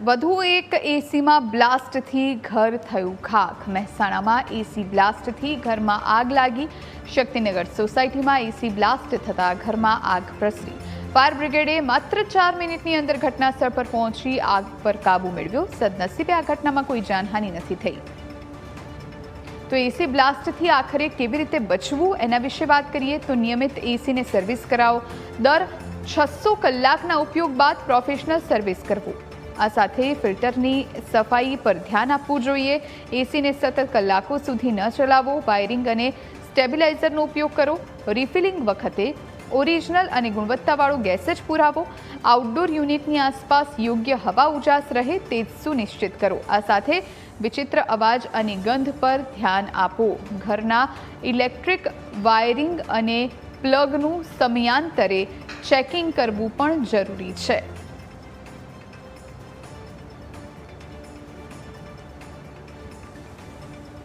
વધુ એક એસીમાં બ્લાસ્ટથી ઘર થયું ખાખ। મહેસાણામાં એસી બ્લાસ્ટથી ઘરમાં આગ લાગી। શક્તિનગર સોસાયટીમાં એસી બ્લાસ્ટ થતાં ઘરમાં આગ પ્રસરી। ફાયર બ્રિગેડે માત્ર 4 મિનિટની અંદર ઘટનાસ્થળ પર પહોંચી આગ પર કાબૂ મેળવ્યો। સદનસીબે આ ઘટનામાં કોઈ જાનહાનિ નથી થઈ। તો એસી બ્લાસ્ટથી આખરે કેવી રીતે બચવું એના વિશે વાત કરીએ તો નિયમિત એસીને સર્વિસ કરાવો। દર 600 કલાકના ઉપયોગ બાદ પ્રોફેશનલ સર્વિસ કરવું। આ સાથે ફિલ્ટરની સફાઈ પર ધ્યાન આપવું જોઈએ। એસીને સતત કલાકો સુધી ન ચલાવો। વાયરિંગ અને સ્ટેબિલાઇઝરનો ઉપયોગ કરો। રિફિલિંગ વખતે ઓરિજિનલ અને ગુણવત્તાવાળો ગેસ જ પુરાવો। આઉટડોર યુનિટની આસપાસ યોગ્ય હવા ઉજાસ રહે તે સુનિશ્ચિત કરો। આ સાથે વિચિત્ર અવાજ અને ગંધ પર ધ્યાન આપો। ઘરના ઇલેક્ટ્રિક વાયરિંગ અને પ્લગનું સમયાંતરે ચેકિંગ કરવું પણ જરૂરી છે।